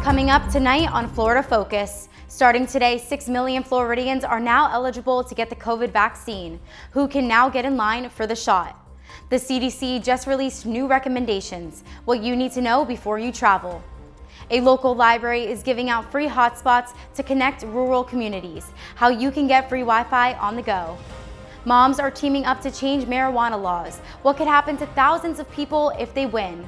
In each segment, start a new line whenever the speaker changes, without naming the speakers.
Coming up tonight on Florida Focus. Starting today, 6 million Floridians are now eligible to get the COVID vaccine, who can now get in line for the shot. The CDC just released new recommendations, what you need to know before you travel. A local library is giving out free hotspots to connect rural communities, how you can get free Wi-Fi on the go. Moms are teaming up to change marijuana laws, what could happen to thousands of people if they win.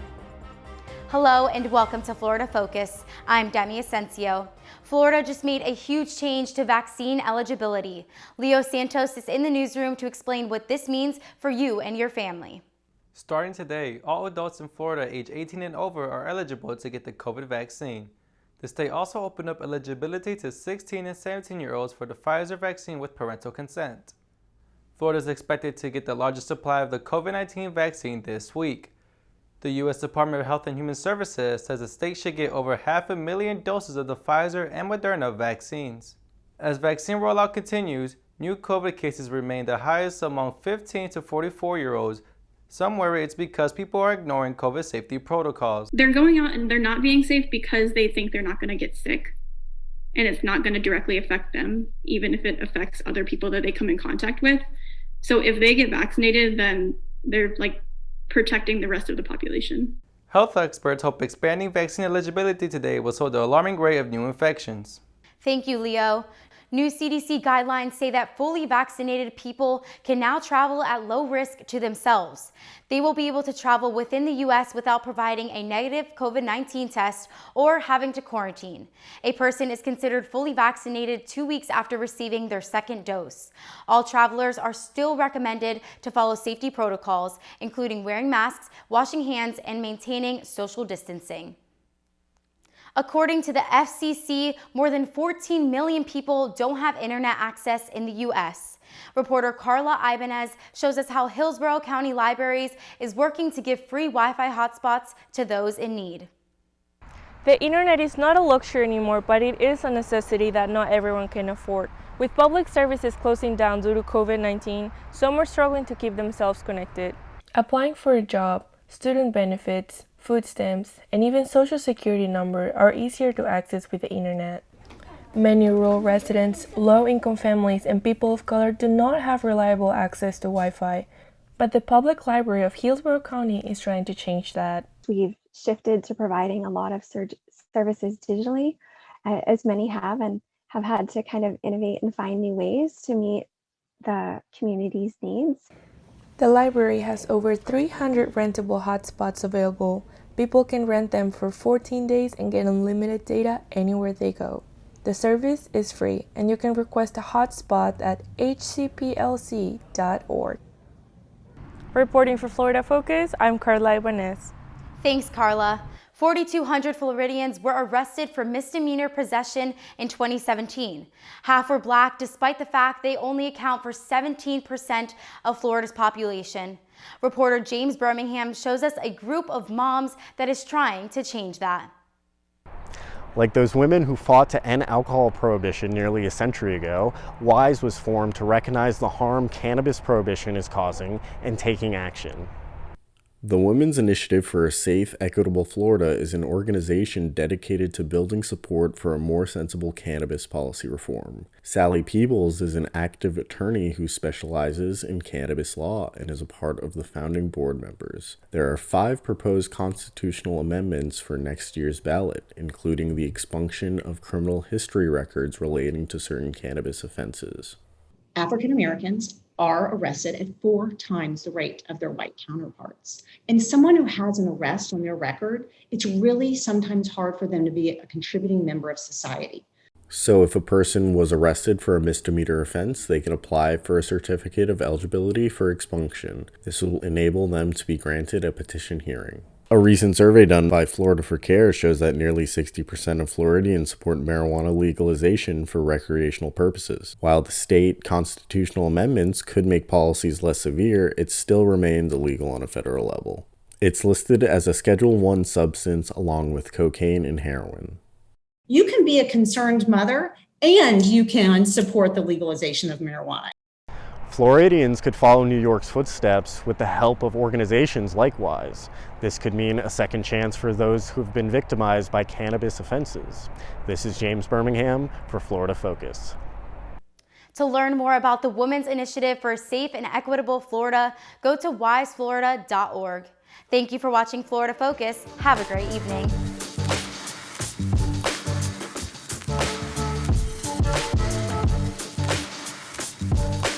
Hello and welcome to Florida Focus. I'm Demi Asensio. Florida just made a huge change to vaccine eligibility. Leo Santos is in the newsroom to explain what this means for you and your family.
Starting today, all adults in Florida age 18 and over are eligible to get the COVID vaccine. The state also opened up eligibility to 16 and 17-year-olds for the Pfizer vaccine with parental consent. Florida is expected to get the largest supply of the COVID-19 vaccine this week. The U.S. Department of Health and Human Services says the state should get over 500,000 doses of the Pfizer and Moderna vaccines. As vaccine rollout continues, new COVID cases remain the highest among 15 to 44-year-olds. Some worry it's because people are ignoring COVID safety protocols.
They're going out and they're not being safe because they think they're not going to get sick. And it's not going to directly affect them, even if it affects other people that they come in contact with. So if they get vaccinated, then they're protecting the rest of the population.
Health experts hope expanding vaccine eligibility today will slow the alarming rate of new infections.
Thank you, Leo. New CDC guidelines say that fully vaccinated people can now travel at low risk to themselves. They will be able to travel within the U.S. without providing a negative COVID-19 test or having to quarantine. A person is considered fully vaccinated 2 weeks after receiving their second dose. All travelers are still recommended to follow safety protocols, including wearing masks, washing hands, and maintaining social distancing. According to the FCC, more than 14 million people don't have internet access in the U.S. Reporter Carla Ibanez shows us how Hillsborough County Libraries is working to give free Wi-Fi hotspots to those in need.
The internet is not a luxury anymore, but it is a necessity that not everyone can afford. With public services closing down due to COVID-19, some are struggling to keep themselves connected. Applying for a job, student benefits, food stamps, and even social security number are easier to access with the internet. Many rural residents, low-income families, and people of color do not have reliable access to Wi-Fi, but the Public Library of Hillsborough County is trying to change that.
We've shifted to providing a lot of services digitally, as many have, and have had to kind of innovate and find new ways to meet the community's needs.
The library has over 300 rentable hotspots available. People can rent them for 14 days and get unlimited data anywhere they go. The service is free, and you can request a hotspot at hcplc.org. Reporting for Florida Focus, I'm Carla Ibanez.
Thanks, Carla. 4,200 Floridians were arrested for misdemeanor possession in 2017. Half were Black, despite the fact they only account for 17% of Florida's population. Reporter James Birmingham shows us a group of moms that is trying to change that.
Like those women who fought to end alcohol prohibition nearly a century ago, WISE was formed to recognize the harm cannabis prohibition is causing and taking action.
The Women's Initiative for a Safe, Equitable Florida is an organization dedicated to building support for a more sensible cannabis policy reform. Sally Peebles is an active attorney who specializes in cannabis law and is a part of the founding board members. There are 5 proposed constitutional amendments for next year's ballot, including the expunction of criminal history records relating to certain cannabis offenses.
African Americans are arrested at 4 times the rate of their white counterparts. And someone who has an arrest on their record, it's really sometimes hard for them to be a contributing member of society.
So if a person was arrested for a misdemeanor offense, they can apply for a certificate of eligibility for expunction. This will enable them to be granted a petition hearing. A recent survey done by Florida for Care shows that nearly 60% of Floridians support marijuana legalization for recreational purposes. While the state constitutional amendments could make policies less severe, it still remains illegal on a federal level. It's listed as a Schedule I substance along with cocaine and heroin.
You can be a concerned mother and you can support the legalization of marijuana.
Floridians could follow New York's footsteps with the help of organizations like WISE. This could mean a second chance for those who've been victimized by cannabis offenses. This is James Birmingham for Florida Focus.
To learn more about the Women's Initiative for a Safe and Equitable Florida, go to wiseflorida.org. Thank you for watching Florida Focus. Have a great evening.